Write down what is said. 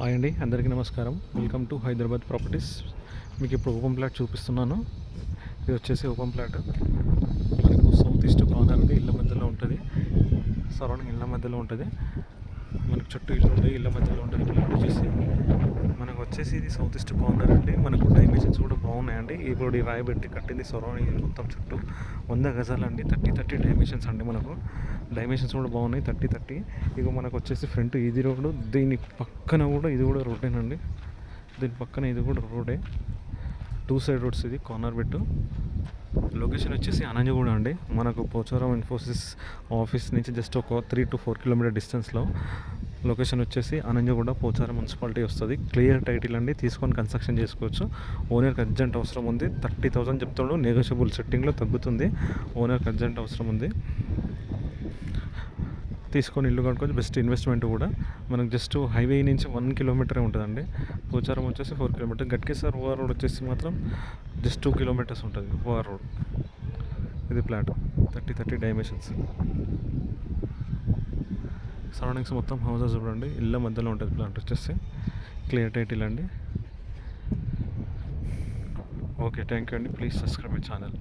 Hi అండి, అందరికీ నమస్కారం. Welcome to Hyderabad properties. మీకు ఇప్పుడు ఓపెన్ ప్లాట్ చూపిస్తున్నాను. ఇది వచ్చేసి ఓపెన్ ప్లాట్. మనకు సౌత్ ఈస్ట్ కార్నర్ అండి, ఇళ్ళ మధ్యలో ఉంటుంది. సరౌండింగ్ ఇళ్ళ మధ్యలో ఉంటుంది. మనకు చుట్టూ ఇల్లు ఉంటాయి, ఇళ్ళ మధ్యలో ఉంటుంది. ప్లాట్ వచ్చేసి ఇది సౌత్ ఈస్ట్ కార్నర్ అండి. మనకు డైమెన్షన్స్ కూడా బాగున్నాయండి. ఇప్పుడు ఈ రాయి పెట్టి కట్టింది సరౌండింగ్ మొత్తం చుట్టూ 100 గజాలు అండి. 30 డైమెన్షన్స్ అండి. మనకు డైమెన్షన్స్ కూడా బాగున్నాయి. 30 ఇక మనకు వచ్చేసి ఫ్రంట్ ఇది రోడ్డు, దీని పక్కన కూడా ఇది కూడా రోడ్డేనండి. దీని పక్కన ఇది కూడా రోడ్డే, 2 సైడ్ రోడ్స్. ఇది కార్నర్ పెట్టు. లొకేషన్ వచ్చేసి అనంజగూడ అండి. మనకు పోచారం ఇన్ఫోసిస్ ఆఫీస్ నుంచి జస్ట్ ఒక 3 to 4 కిలోమీటర్ డిస్టెన్స్లో. లొకేషన్ వచ్చేసి అనంజగూడ, పోచారం మున్సిపాలిటీ వస్తుంది. క్లియర్ టైటిల్ అండి, తీసుకొని కన్స్ట్రక్షన్ చేసుకోవచ్చు. ఓనర్కి అర్జెంట్ అవసరం ఉంది. 30,000 చెప్తాడు, నెగోషియబుల్ సెట్టింగ్లో తగ్గుతుంది. ఓనర్కి అర్జెంట్ అవసరం ఉంది, తీసుకొని ఇల్లు కట్టుకోవచ్చు. బెస్ట్ ఇన్వెస్ట్మెంట్ కూడా. మనకు జస్ట్ హైవే నుంచి 1 కిలోమీటరే ఉంటుందండి. పోచారం వచ్చేసి 4 కిలోమీటర్. గట్కేసర్ ఓఆర్ రోడ్ వచ్చేసి మాత్రం జస్ట్ 2 కిలోమీటర్స్ ఉంటుంది ఓఆర్ రోడ్. ఇది ప్లాట్ 30 డైమెన్షన్స్. సరౌండింగ్స్ మొత్తం హౌసెస్ చూడండి, ఇళ్ళ మధ్యలో ఉంటుంది. ప్లాట్ వచ్చేసి క్లియర్ టైటిల్ అండి. ఓకే, థ్యాంక్ యూ అండి. Please subscribe my channel.